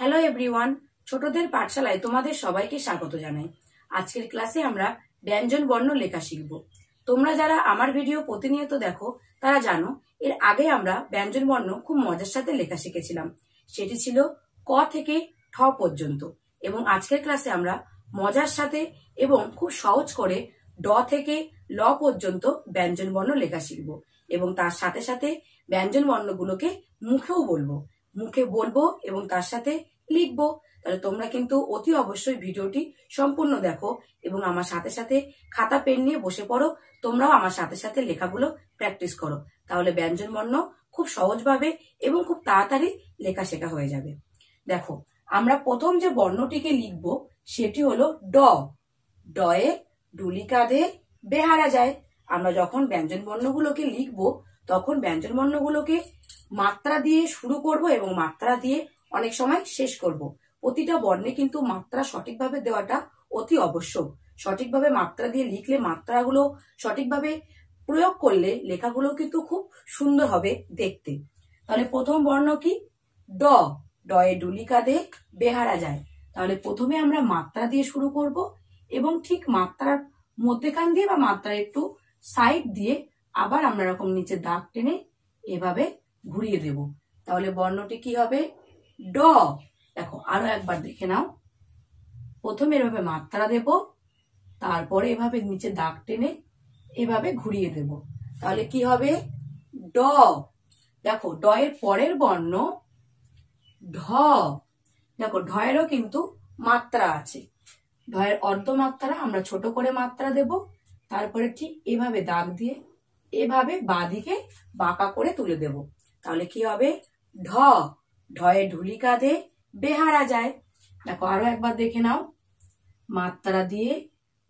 Hello everyone, ছোটদের পাঠশালায় তোমাদের সবাইকে স্বাগত জানাই। আজকের ক্লাসে আমরা ব্যঞ্জন বর্ণ লেখা শিখব। তোমরা যারা আমার ভিডিও প্রতিনিয়ত দেখো তারা জানো এর আগে আমরা ব্যঞ্জন বর্ণ খুব মজার সাথে লেখা শিখেছিলাম। সেটি ছিল ক থেকে ঠ পর্যন্ত, এবং আজকের ক্লাসে আমরা মজার সাথে এবং খুব সহজ করে ড থেকে ল পর্যন্ত ব্যঞ্জন বর্ণ লেখা শিখব, এবং তার সাথে সাথে ব্যঞ্জন বর্ণগুলোকে মুখেও বলবো, মুখে বলবো এবং তার সাথে লিখবো। তাহলে তোমরা কিন্তু অতি অবশ্যই ভিডিওটি সম্পূর্ণ দেখো এবং আমার সাথে সাথে খাতা পেন নিয়ে বসে পড়ো। তোমরাও আমার সাথে সাথে লেখাগুলো প্র্যাকটিস করো, তাহলে ব্যঞ্জন বর্ণ খুব সহজভাবে এবং খুব তাড়াতাড়ি লেখা শেখা হয়ে যাবে। দেখো, আমরা প্রথম যে বর্ণটিকে লিখবো সেটি হলো ড। ডয়ে ডুলি কাঁধে বেহারা যায়। আমরা যখন ব্যঞ্জন বর্ণগুলোকে লিখবো তখন ব্যঞ্জন বর্ণগুলোকে মাত্রা দিয়ে শুরু করব এবং মাত্রা দিয়ে অনেক সময় শেষ করব। প্রতিটা বর্ণে কিন্তু মাত্রা সঠিকভাবে দেওয়াটা অতি আবশ্যক। সঠিকভাবে মাত্রা দিয়ে লিখলে, মাত্রাগুলো সঠিকভাবে প্রয়োগ করলে লেখাগুলো কিন্তু খুব সুন্দর হবে দেখতে। তাহলে প্রথম বর্ণ কি? ড। ডয়ে ডুলি কাঁধে বেহারা যায়। তাহলে প্রথমে আমরা মাত্রা দিয়ে শুরু করব এবং ঠিক মাত্রার মধ্যেখান দিয়ে বা মাত্রার একটু সাইড দিয়ে আবার আমরা এরকম নিচে দাগ টেনে এভাবে ঘুরিয়ে দেব। তাহলে বর্ণটি কি হবে? ড। দেখো, আরো একবার দেখে নাও। প্রথমে এভাবে মাত্রা দেব, তারপরে এভাবে নিচে দাগ টেনে এভাবে ঘুরিয়ে দেব। তাহলে কি হবে? ড। দেখো, ড এর পরের বর্ণ ঢ। দেখো, ঢ এরও কিন্তু মাত্রা আছে। ঢ এর অর্ধমাত্রা আমরা ছোট করে মাত্রা দেব, তারপরে ঠিক এভাবে দাগ দিয়ে এভাবে বাঁদিকে বাঁকা করে তুলে দেব। তাহলে কি হবে? ঢ। ঢয়ে ঢুলি কাঁধে বেহারা যায়। দেখো, আরো একবার দেখে নাও। মাত্রা দিয়ে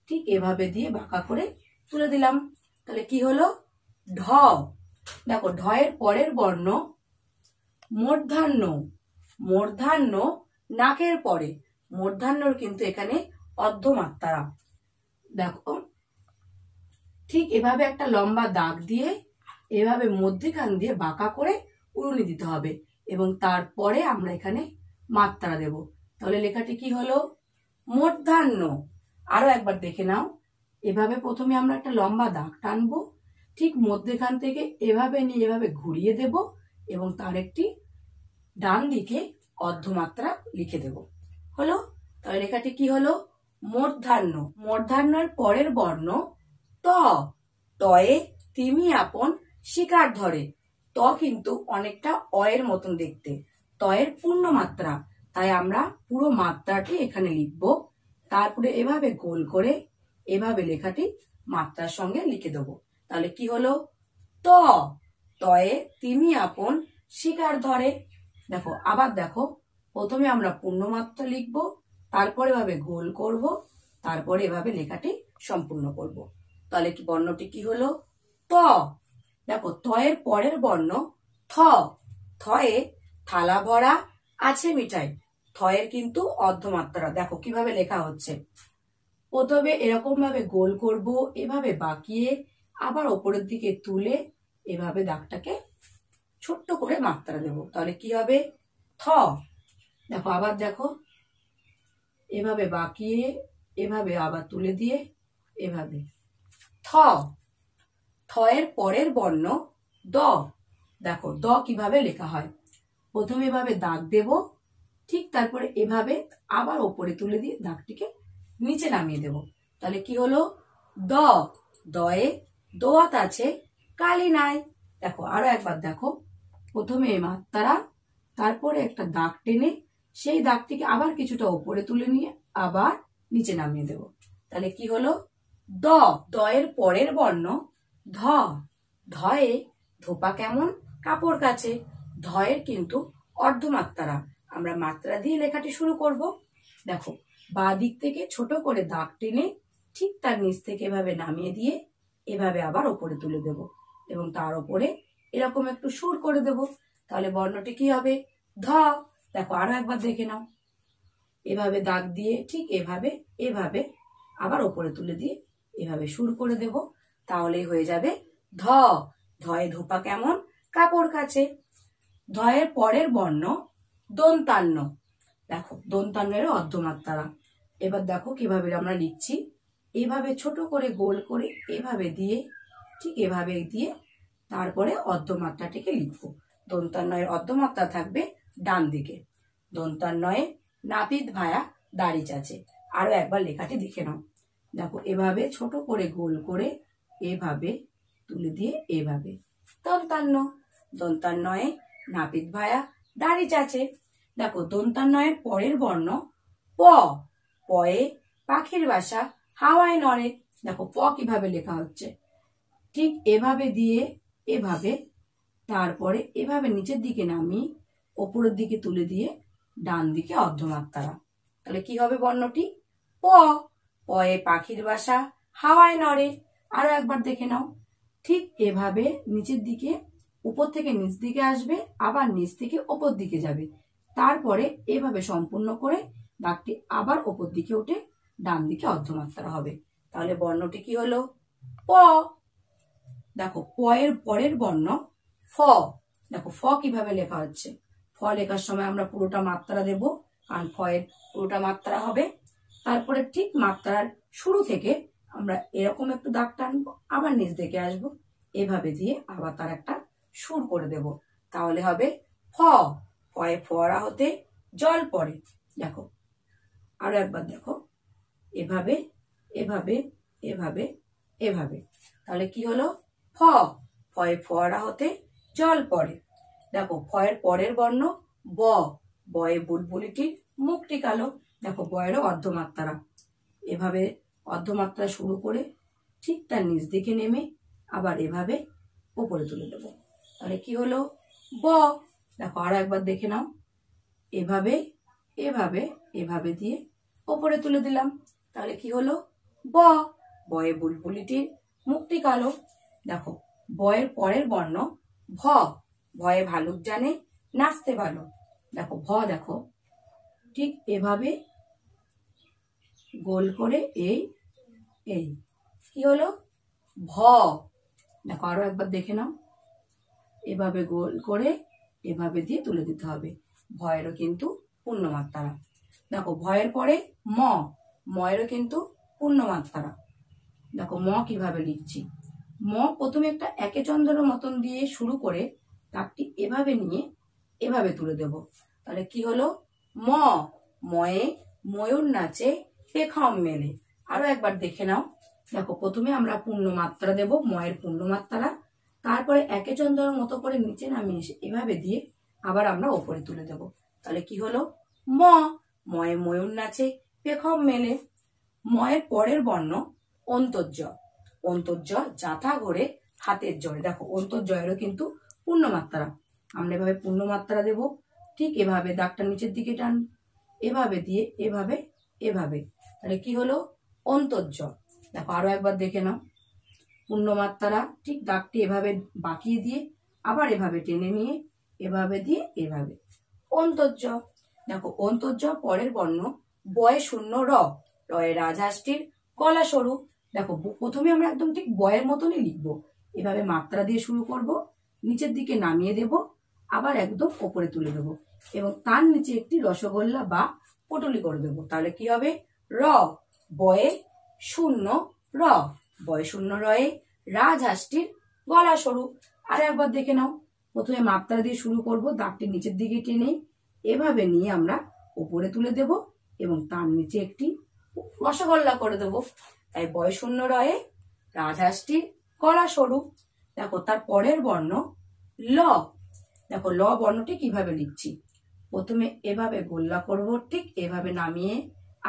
ঠিক এভাবে দিয়ে বাঁকা করে তুলে দিলাম। তাহলে কি হলো? ঢ। দেখো, ঢয়ের পরের বর্ণ মূর্ধন্য। মূর্ধন্য নাকের পরে। মূর্ধন্যর কিন্তু এখানে অর্ধমাত্রা। দেখো, ঠিক এভাবে একটা লম্বা দাগ দিয়ে এভাবে মধ্যখান দিয়ে বাঁকা করে উড়ুনি দিতে হবে এবং তারপরে আমরা এখানে মাত্রা দেব। তাহলে লেখাটি কি হলো? মূর্ধন্য। আরো একবার দেখে নাও। এভাবে প্রথমে আমরা একটা লম্বা দাগ টানবো, ঠিক মধ্যখান থেকে এভাবে নিয়ে এভাবে ঘুরিয়ে দেব এবং তার একটি ডান দিকে অর্ধমাত্রা লিখে দেব। হলো? তাহলে লেখাটি কি হলো? মূর্ধন্য। মূর্ধন্যের পরের বর্ণ ত। তয়ে তিমি আপন শিকার ধরে। ত কিন্তু অনেকটা অয়ের মতন দেখতে, তয়ের পূর্ণ মাত্রা, তাই আমরা পুরো মাত্রাটি এখানে লিখব। তারপরে এভাবে গোল করে এভাবে লেখাটি মাত্রার সঙ্গে লিখে দেব। তাহলে কি হলো? ত। তয়ে তিমি আপন শিকার ধরে। দেখো, আবার দেখো, প্রথমে আমরা পূর্ণ মাত্রা লিখব, তারপরে এভাবে গোল করব, তারপরে এভাবে লেখাটি সম্পূর্ণ করব। তাহলে কি বর্ণটি কি হলো? ত। দেখো, তয়ের পরের বর্ণ থ। থয়ে থালা ভরা আছে মিঠাই। থয়ের কিন্তু অর্ধমাত্রা। দেখো কিভাবে লেখা হচ্ছে। প্রথমে এরকম ভাবে গোল করব, এভাবে বাঁকিয়ে আবার ওপরের দিকে তুলে এভাবে দাগটাকে ছোট্ট করে মাত্রা দেব। তাহলে কি হবে? থ। দেখো, আবার দেখো, এভাবে বাঁকিয়ে এভাবে আবার তুলে দিয়ে এভাবে থ। থয়ের পরের বর্ণ দ। দেখো, দ কিভাবে লেখা হয়। প্রথমে এভাবে দাগ দেব, ঠিক তারপরে এভাবে আবার ওপরে তুলে দিয়ে দাগটিকে নিচে নামিয়ে দেব। তাহলে কি হলো? দ। দয়ে দোয়াত আছে কালি নাই। দেখো, আরো একবার দেখো। প্রথমে মাত্রা, তারপরে একটা দাগ টেনে সেই দাগটিকে আবার কিছুটা ওপরে তুলে নিয়ে আবার নিচে নামিয়ে দেব। তাহলে কি হলো? দ। দয়ের পরের বর্ণ ধ। ধয়ে ধোপা কেমন কাপড় কাচে। ধয়ের কিন্তু অর্ধমাত্রা। আমরা মাত্রা দিয়ে লেখাটি শুরু করব। দেখো, বাঁ দিক থেকে ছোট করে দাগ টেনে ঠিক তার নিচ থেকে এভাবে নামিয়ে দিয়ে এভাবে আবার ওপরে তুলে দেব এবং তার উপরে এরকম একটু সুর করে দেব। তাহলে বর্ণটি কি হবে? ধ। দেখো, আরো একবার দেখে নাও। এভাবে দাগ দিয়ে ঠিক এভাবে এভাবে আবার ওপরে তুলে দিয়ে এভাবে সুর করে দেব। তাহলেই হয়ে যাবে ধ। ধয়ে ধোপা কেমন কাপড় কাচে। ধয়ের পরের বর্ণ দন্তান্ন। দেখো দন্তান্নয়ের অর্ধমাত্রা। এবার দেখো কিভাবে আমরা লিখছি, এভাবে ছোট করে গোল করে এভাবে দিয়ে ঠিক এভাবে দিয়ে তারপরে অর্ধমাত্রাটিকে লিখবো। দন্তান্নয়ের অর্ধমাত্রা থাকবে ডান দিকে। দন্তান্নয়ে নাপিত ভায়া দাড়ি চাচে। আরো একবার লেখাটি দেখে নাও। দেখো এভাবে ছোট করে গোল করে এভাবে তুলে দিয়ে এভাবে দন্তান্ন। দন্তান্নয়ে নাপিত ভায়া দাড়ি চাচে। দেখো দন্তান্নয়ের পরের বর্ণ প। পয়ে পাখির বাসা হাওয়ায় নড়ে। দেখো প কিভাবে লেখা হচ্ছে, ঠিক এভাবে দিয়ে এভাবে, তারপরে এভাবে নিচের দিকে নামিয়ে ওপরের দিকে তুলে দিয়ে ডান দিকে অর্ধমাত্রা। তাহলে কি হবে বর্ণটি প। পয়ে পাখির বাসা হাওয়ায় নড়ে। আরো একবার দেখে নাও, ঠিক এভাবে নিচের দিকে উপর থেকে নিচ দিকে আসবে, আবার নিচ থেকে ওপর দিকে যাবে, তারপরে এভাবে সম্পূর্ণ করে দাগটি আবার ওপর দিকে উঠে ডান দিকে অর্ধমাত্রা হবে। তাহলে বর্ণটি কি হলো প। দেখো প এর পরের বর্ণ ফ। দেখো ফ কিভাবে লেখা হচ্ছে, ফ লেখার সময় আমরা পুরোটা মাত্রা দেব, কারণ ফ এর পুরোটা মাত্রা হবে। তারপরে ঠিক মাত্রার শুরু থেকে আমরা এরকম একটু দাগ টানবো, আবার নিচ দিকে আসবো, এভাবে দিয়ে আবার তার একটা সুর করে দেব, তাহলে হবে ফ। ফয়ে ফোয়ারা হতে জল পড়ে। দেখো আরো একবার দেখো, এভাবে এভাবে এভাবে এভাবে, তাহলে কি হলো ফ। ফয়ে ফোয়ারা হতে জল পড়ে। দেখো ফয়ের পরের বর্ণ ব। বয়ে বুলবুলিটির মুখটি কালো। দেখো বয়েরও অর্ধমাত্রা। এভাবে অর্ধমাত্রা শুরু করে ঠিক তার নিচ দিকে নেমে আবার এভাবে উপরে তুলে দেবো, তাহলে কি হলো ব। দেখো আরো একবার দেখে নাও, এভাবে এভাবে এভাবে দিয়ে উপরে তুলে দিলাম, তাহলে কি হলো ব। বয়ে বুলবুলিটির মুখটি কালো। দেখো বয়ের পরের বর্ণ ভ। ভয়ে ভালুক জানে নাচতে ভালো। দেখো ভ, দেখো ঠিক এভাবে গোল করে এই এই কি হলো ভ। দেখো আরো একবার দেখে নাও, এভাবে গোল করে এভাবে দিয়ে তুলে দিতে হবে। ভয়েরও কিন্তু পূর্ণমাত্রা। দেখো ভয়ের পরে ম। ময়েরও কিন্তু পূর্ণমাত্রা। দেখো ম কিভাবে লিখছি, ম প্রথমে একটা একে চন্দ্রের মতন দিয়ে শুরু করে দাগটি এভাবে নিয়ে এভাবে তুলে দেব, তাহলে কি হলো ম। ময়ে ময়ূর নাচে পেখম মেলে। আরো একবার দেখে নাও, দেখো প্রথমে আমরা পূর্ণমাত্রা দেব, ময়ের পূর্ণমাত্রা, তারপরে একে চন্দ্রের মতো করে নিচে নামিয়ে এসে এভাবে দিয়ে আবার আমরা ওপরে তুলে দেব, তাহলে কি হলো ম। ময়ে ময়ূর নাচে পেখম মেলে। ময়ের পরের বর্ণ অন্তর্য। অন্তর্য জাথা ঘোরে হাতের জয়। দেখো অন্তর্জয়েরও কিন্তু পূর্ণমাত্রা। আমরা এভাবে পূর্ণমাত্রা দেব, ঠিক এভাবে দাগটা নিচের দিকে টান, এভাবে দিয়ে এভাবে এভাবে, তাহলে কি হলো অন্তর্য। দেখো আরো একবার দেখে নাও, পূর্ণমাত্রা, ঠিক দাগটি এভাবে বাঁকিয়ে দিয়ে আবার এভাবে টেনে নিয়ে এভাবে দিয়ে এভাবে অন্তর্য। দেখো অন্তর্য পরের বর্ণ বয়ে শূন্য র। রয়ে রাজহাঁসটির গলা সরু। দেখো প্রথমে আমরা একদম ঠিক বয়ের মতনই লিখবো, এভাবে মাত্রা দিয়ে শুরু করব, নিচের দিকে নামিয়ে দেব, আবার একদম ওপরে তুলে দেব এবং তার নিচে একটি রসগোল্লা বা পটুলি করে দেবো, তাহলে কি হবে র। বয়ে শূন্য র। বয়ে শূন্য রয়ে রাজহাঁসটির গলা সরু। আর একবার দেখে নাও, প্রথমে মাত্রা দিয়ে শুরু করব, দাগটি নিচের দিকে টেনে এভাবে নিয়ে আমরা উপরে তুলে দেব এবং তার নিচে একটি রসগোল্লা করে দেব, তাই বয় শূন্য রয়ে রাজহাঁসটির গলা সরু। দেখো তার পরের বর্ণ ল। দেখো ল বর্ণটি কিভাবে লিখছি, প্রথমে এভাবে গোল্লা করব, ঠিক এভাবে নামিয়ে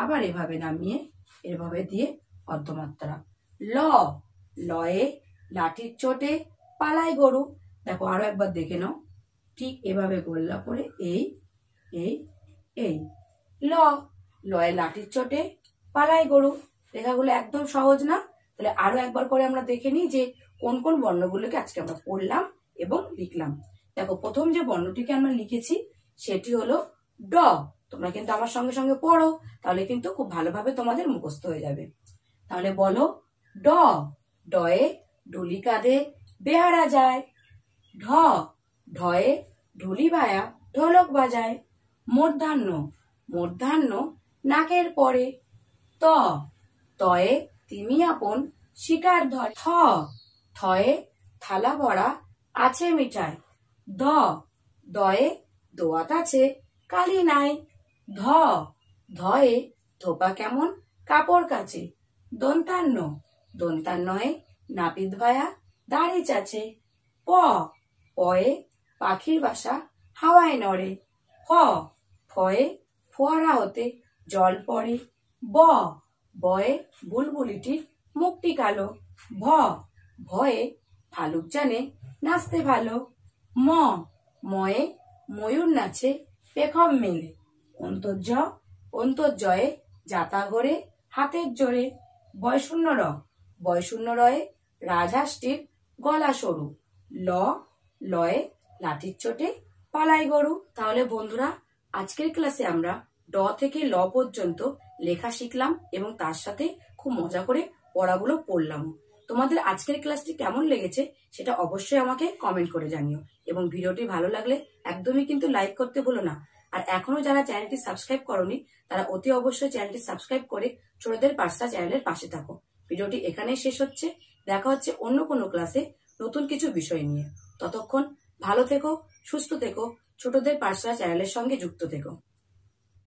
আবার এভাবে নামিয়ে এভাবে দিয়ে অর্ধমাত্রা ল। লয়ে লাঠির চোটে পালায় গরু। দেখো আরো একবার দেখে নাও, ঠিক এভাবে গোল্লা করে এই এই এই ল। লয়ে লাঠির চোটে পালায় গরু। লেখাগুলো একদম সহজ না? তাহলে আরো একবার করে আমরা দেখে নিই যে কোন কোন বর্ণগুলোকে আজকে আমরা পড়লাম এবং লিখলাম। দেখো প্রথম যে বর্ণটিকে আমরা লিখেছি সেটি হলো ড। তোমরা কিন্তু আমার সঙ্গে সঙ্গে পড়ো, তাহলে কিন্তু খুব ভালোভাবে তোমাদের মুখস্থ হয়ে যাবে। তাহলে বলো ড। ডয়ে ঢুলি কাঁধে বেহারা যায়। ঢ। ঢয়ে ঢুলি ভায়া ঢোলক বাজায়। মূর্ধান্য। মূর্ধান্য নাকের পরে। ত, তয়ে তিমি আপন শিকার ধরে। থ, থয়ে থালা ভরা আছে মিঠাই। দ, দয়ে দোয়াত আছে কালি নাই। ধ, ধয়ে ধোপা কেমন কাপড় কাচে। দন্তান্ন, দন্তান্নয়ে নাপিত ভায়া দাড়ি চাচে। প, পয়ে পাখির বাসা হাওয়ায় নড়ে। ফ, ফয়ে ফোয়ারা হতে জল পড়ে। ব, বয়ে বুলবুলিটির মুখটি কালো। ভ, ভয়ে ভালুক জানে নাচতে ভালো। ম, ময়ে ময়ূর নাচে পেখম মেলে। অন্তর্য, অন্তর্জয়ে যাতা ঘোরে হাতের জোরে। বয়শূন্য র, বয়শূন্য রয়ে রাজহাঁসটির গলা সরু। ল, লয়ে লাঠির চোটে পালাই গরু। তাহলে বন্ধুরা, আজকের ক্লাসে আমরা ড থেকে ল পর্যন্ত লেখা শিখলাম এবং তার সাথে খুব মজা করে পড়াগুলো পড়লাম। তোমাদের আজকের ক্লাসটি কেমন লেগেছে সেটা অবশ্যই আমাকে কমেন্ট করে জানিও, এবং ভিডিওটি ভালো লাগলে একদমই কিন্তু লাইক করতে ভুলো না। আর এখনো যারা চ্যানেলটি সাবস্ক্রাইব করোনি তারা অতি অবশ্যই চ্যানেলটি সাবস্ক্রাইব করে ছোটদের পাঠশালা চ্যানেলের পাশে থাকো। ভিডিওটি এখানেই শেষ হচ্ছে। দেখা হচ্ছে অন্য কোনো ক্লাসে নতুন কিছু বিষয় নিয়ে। ততক্ষণ ভালো থেকো, সুস্থ থেকো, ছোটদের পাঠশালা চ্যানেলের সঙ্গে যুক্ত থেকো।